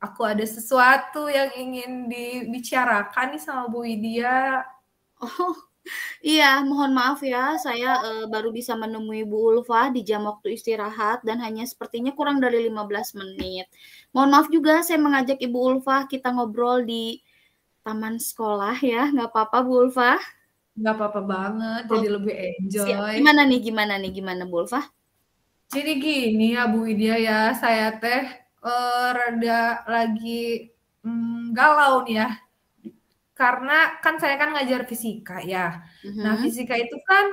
aku ada sesuatu yang ingin dibicarakan nih sama Bu Widya. Oh, iya, mohon maaf ya, saya baru bisa menemui Bu Ulfa di jam waktu istirahat dan hanya sepertinya kurang dari 15 menit. Mohon maaf juga saya mengajak Ibu Ulfa kita ngobrol di taman sekolah ya, nggak apa-apa Bu Ulfa? Nggak apa-apa banget, Oh, jadi lebih siap. enjoy. Gimana Bu Ulfa? Jadi gini ya Bu Widya ya, saya teh rada lagi galau nih ya. Karena kan saya kan ngajar fisika ya. Nah, Mhm. fisika itu kan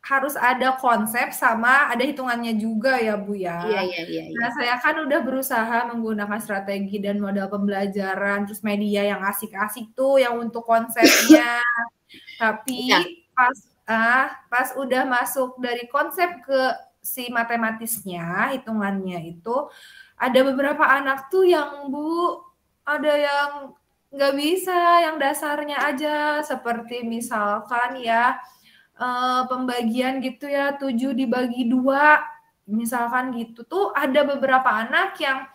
harus ada konsep sama ada hitungannya juga ya Bu ya. Iya, iya, iya, Nah, iya. saya kan udah berusaha menggunakan strategi dan model pembelajaran, terus media yang asik-asik tuh yang untuk konsepnya. Tapi Iya. pas pas udah masuk dari konsep ke si matematisnya, hitungannya itu, ada beberapa anak tuh yang Bu, ada yang nggak bisa, yang dasarnya aja. Seperti misalkan ya, pembagian gitu ya, 7 dibagi 2, misalkan gitu tuh ada beberapa anak yang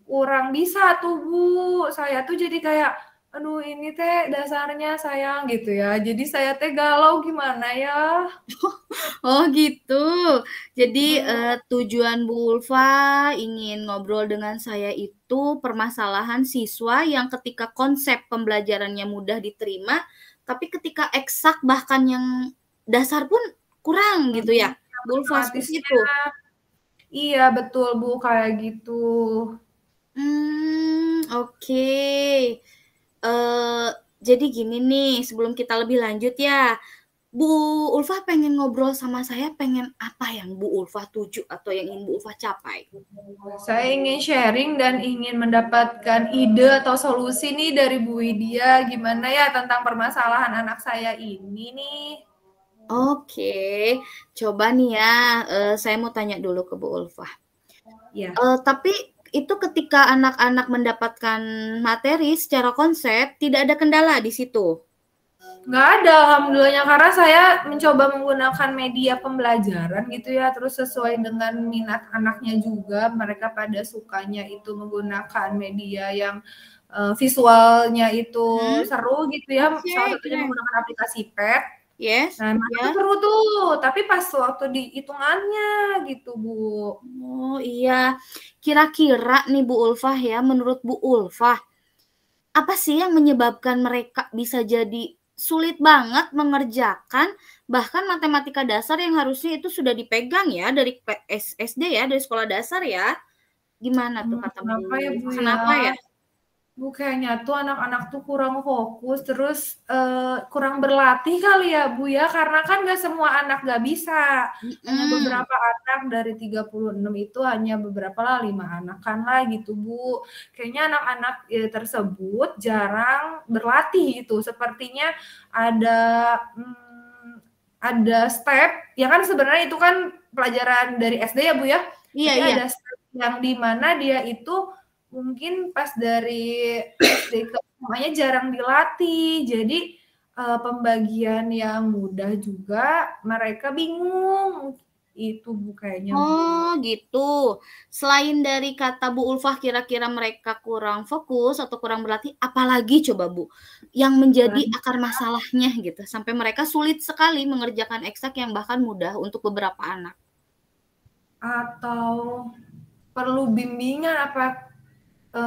kurang bisa tuh Bu. Saya tuh jadi kayak, aduh ini teh dasarnya sayang gitu ya. Jadi saya teh galau gimana ya. Oh gitu. Jadi Hmm, tujuan Bu Ulfa ingin ngobrol dengan saya itu permasalahan siswa yang ketika konsep pembelajarannya mudah diterima, tapi ketika eksak bahkan yang dasar pun kurang gitu ya. Bu Ulfa seperti matematisnya, itu. iya betul Bu kayak gitu. Oke. Jadi gini nih, sebelum kita lebih lanjut ya, Bu Ulfa pengen ngobrol sama saya, pengen apa yang Bu Ulfa tuju atau yang ingin Bu Ulfa capai? Saya ingin sharing dan ingin mendapatkan ide atau solusi nih dari Bu Widya gimana ya tentang permasalahan anak saya ini nih. Oke, coba nih ya, saya mau tanya dulu ke Bu Ulfa. Ya. Tapi itu ketika anak-anak mendapatkan materi secara konsep, tidak ada kendala di situ? Nggak ada, alhamdulillahnya, karena saya mencoba menggunakan media pembelajaran gitu ya, terus sesuai dengan minat anaknya juga, mereka pada sukanya itu menggunakan media yang visualnya itu Mhm. seru gitu ya, salah Oke, satunya keren. menggunakan aplikasi Pad. Yes, Nah, mereka tuh ya. seru tuh, tapi pas waktu di hitungannya gitu, Bu. Oh, iya. Kira-kira nih Bu Ulfah ya, menurut Bu Ulfah, apa sih yang menyebabkan mereka bisa jadi sulit banget mengerjakan bahkan matematika dasar yang harusnya itu sudah dipegang ya dari SD ya, dari sekolah dasar ya? Gimana tuh kata Bu Kenapa ya, Bu, Ulfah? ya? Kenapa ya? Bu, kayaknya tuh anak-anak tuh kurang fokus, terus kurang berlatih kali ya, Bu ya, karena kan nggak semua anak nggak bisa. Hanya Mhm. beberapa anak dari 36 itu hanya beberapa lah, 5 anak kan lah gitu, Bu. Kayaknya anak-anak tersebut jarang berlatih itu. Sepertinya ada ada step, ya kan sebenarnya itu kan pelajaran dari SD ya, Bu ya. Iya, Tapi iya. ada step yang di mana dia itu mungkin pas dari SD ke SMA-nya jarang dilatih. Jadi pembagian yang mudah juga mereka bingung. Itu Bu kayaknya Oh, Bu. gitu. Selain dari kata Bu Ulfah kira-kira mereka kurang fokus atau kurang berlatih, apalagi coba Bu yang menjadi akar masalahnya gitu sampai mereka sulit sekali mengerjakan eksak yang bahkan mudah untuk beberapa anak? Atau perlu bimbingan apa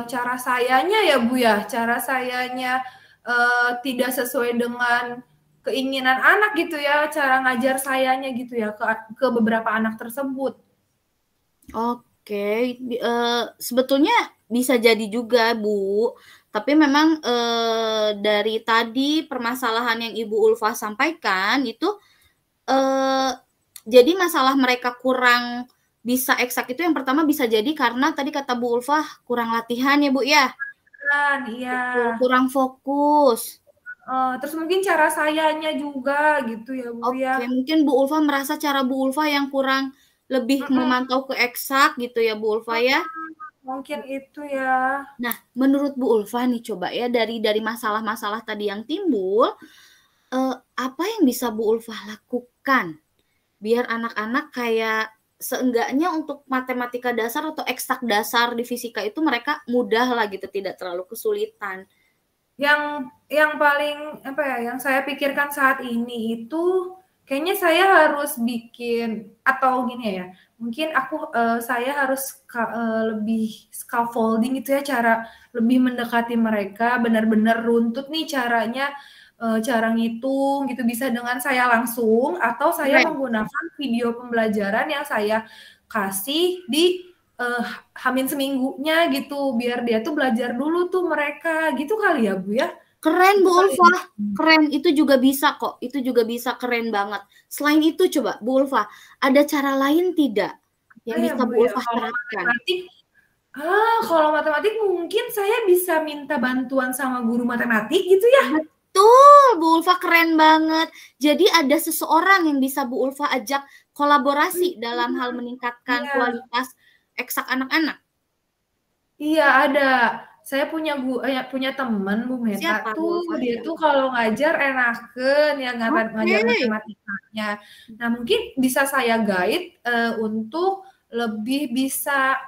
cara sayanya ya Bu ya, cara sayanya tidak sesuai dengan keinginan anak gitu ya, cara ngajar sayanya gitu ya ke beberapa anak tersebut. Oke, sebetulnya bisa jadi juga, Bu. Tapi memang, dari tadi permasalahan yang Ibu Ulfa sampaikan itu, eee, jadi masalah mereka kurang bisa eksak itu yang pertama bisa jadi karena tadi kata Bu Ulfa kurang latihan ya, Bu, ya? Kan, iya. Betul, kurang fokus. Terus mungkin cara sayanya juga gitu ya Bu ya. Oke, mungkin Bu Ulfa merasa cara Bu Ulfa yang kurang lebih Mhm, memantau ke eksak gitu ya, Bu Ulfa, ya? mungkin itu ya. Nah, menurut Bu Ulfa nih coba ya dari masalah-masalah tadi yang timbul, apa yang bisa Bu Ulfa lakukan biar anak-anak kayak seenggaknya untuk matematika dasar atau eksak dasar di fisika itu mereka mudah lah gitu, tidak terlalu kesulitan. Yang paling apa ya, yang saya pikirkan saat ini itu kayaknya saya harus bikin atau gini ya, mungkin saya harus lebih scaffolding itu ya, cara lebih mendekati mereka, benar-benar runtut nih caranya, cara ngitung gitu, bisa dengan saya langsung atau saya menggunakan video pembelajaran yang saya kasih di Hamin seminggunya gitu, biar dia tuh belajar dulu tuh mereka, gitu kali ya Bu ya? Keren Bu Ulfa, keren, itu juga bisa kok, itu juga bisa, keren banget. Selain itu coba Bu Ulfa, ada cara lain tidak yang bisa Bu Ulfa terapkan? Kalau matematik mungkin saya bisa minta bantuan sama guru matematik gitu ya? Betul, Bu Ulfa, keren banget. Jadi ada seseorang yang bisa Bu Ulfa ajak kolaborasi dalam hal meningkatkan kualitas eksak anak-anak. Iya ada. Saya punya teman Bu Meta. Siapa, tuh Bu Ulfa? dia tuh kalau ngajar enaken ya, ngajar matematikanya. Nah mungkin bisa saya guide untuk lebih bisa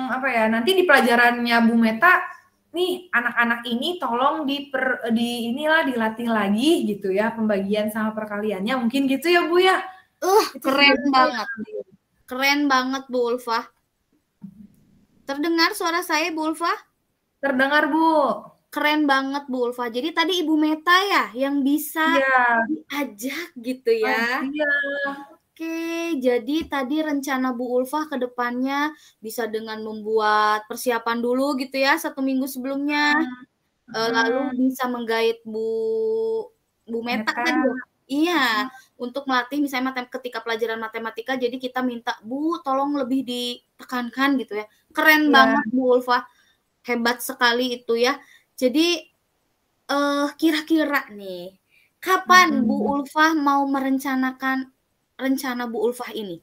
apa ya, nanti di pelajarannya Bu Meta nih anak-anak ini tolong dilatih lagi gitu ya, pembagian sama perkaliannya, mungkin gitu ya Bu ya? Keren banget. Keren banget Bu Ulfa. Terdengar suara saya Bu Ulfa? Terdengar Bu. Keren banget Bu Ulfa. Jadi tadi Ibu Meta ya yang bisa diajak gitu ya. Iya. Oke, jadi tadi rencana Bu Ulfa ke depannya bisa dengan membuat persiapan dulu gitu ya 1 minggu sebelumnya. Lalu bisa menggait Bu Meta tadi ya? Iya, untuk melatih misalnya ketika pelajaran matematika, jadi kita minta, "Bu, tolong lebih ditekankan," gitu ya. Keren banget Bu Ulfa, hebat sekali itu ya. Jadi, kira-kira nih, kapan Bu Ulfa mau merencanakan rencana Bu Ulfa ini?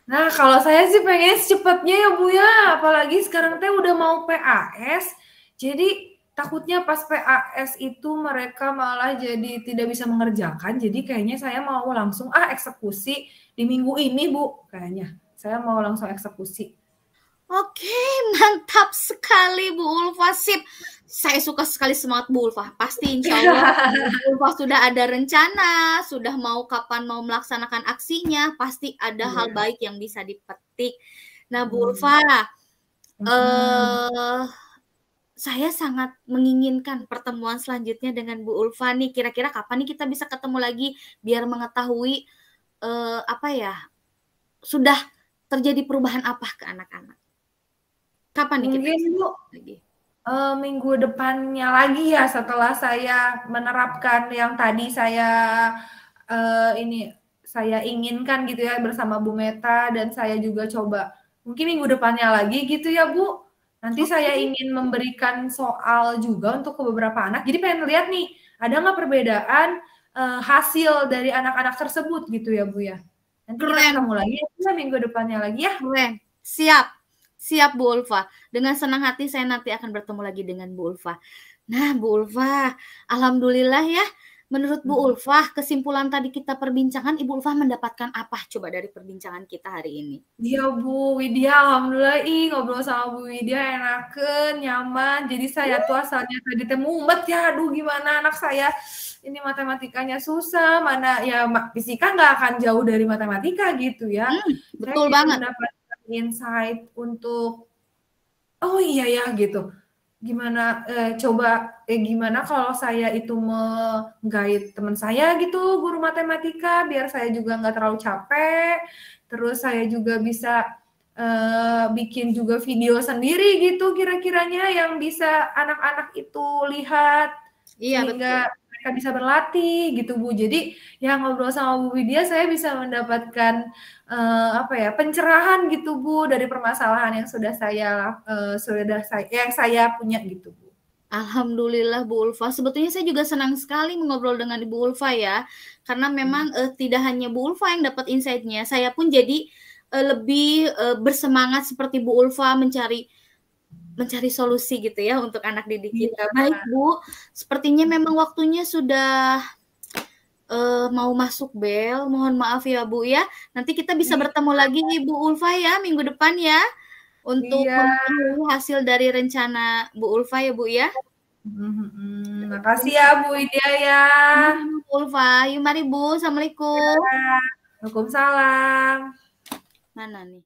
Nah, kalau saya sih pengen secepatnya ya Bu ya, apalagi sekarang teh udah mau PAS, jadi takutnya pas PAS itu mereka malah jadi tidak bisa mengerjakan, jadi kayaknya saya mau langsung eksekusi di minggu ini Bu, kayaknya. Saya mau langsung eksekusi. Oke, mantap sekali Bu Ulfa, sip. Saya suka sekali semangat Bu Ulfa. Pasti insya Allah Bu Ulfa sudah ada rencana, sudah kapan mau melaksanakan aksinya, pasti ada hal baik yang bisa dipetik. Nah Bu Ulfa, saya sangat menginginkan pertemuan selanjutnya dengan Bu Ulfa nih. Kira-kira kapan nih kita bisa ketemu lagi biar mengetahui sudah terjadi perubahan apa ke anak-anak? Kapan nih kita bisa lagi? Minggu depannya lagi ya, setelah saya menerapkan yang tadi saya inginkan gitu ya bersama Bu Meta, dan saya juga coba mungkin minggu depannya lagi gitu ya Bu. Nanti saya ingin memberikan soal juga untuk ke beberapa anak. Jadi pengen lihat nih, ada nggak perbedaan hasil dari anak-anak tersebut gitu ya Bu ya. Nanti kita ketemu lagi ya minggu depannya lagi ya. Keren. Siap Bu Ulfa. Dengan senang hati saya nanti akan bertemu lagi dengan Bu Ulfa. Nah Bu Ulfa, alhamdulillah ya. Menurut Bu Ulfa, kesimpulan tadi kita perbincangan, Ibu Ulfa mendapatkan apa coba dari perbincangan kita hari ini? Iya Bu Widya, alhamdulillah ngobrol sama Bu Widya enaken, nyaman. Jadi saya tuh asalnya tadi mumet ya, aduh gimana anak saya ini matematikanya susah, mana ya fisika nggak akan jauh dari matematika gitu ya. Betul saya banget. Mendapatkan insight untuk oh iya ya gitu. Gimana gimana kalau saya itu menggait teman saya gitu, guru matematika, biar saya juga nggak terlalu capek. Terus saya juga bisa bikin juga video sendiri gitu kira-kiranya yang bisa anak-anak itu lihat, sehingga mereka bisa berlatih gitu Bu. Jadi yang ngobrol sama Bu Widya saya bisa mendapatkan pencerahan gitu Bu dari permasalahan yang yang saya punya gitu Bu. Alhamdulillah Bu Ulfa. Sebetulnya saya juga senang sekali mengobrol dengan Ibu Ulfa ya, karena memang tidak hanya Bu Ulfa yang dapat insight-nya, saya pun jadi lebih bersemangat seperti Bu Ulfa mencari solusi gitu ya untuk anak didik kita. Baik Bu, sepertinya memang waktunya sudah mau masuk bel. Mohon maaf ya Bu ya. Nanti kita bisa Iya. bertemu lagi Ibu Ulfa ya minggu depan ya untuk Iya. mengetahui hasil dari rencana Bu Ulfa ya Bu ya. Makasih ya Bu Hidayah. Bu Ulfa, yuk mari Bu. Assalamualaikum. Waalaikumsalam. Mana nih?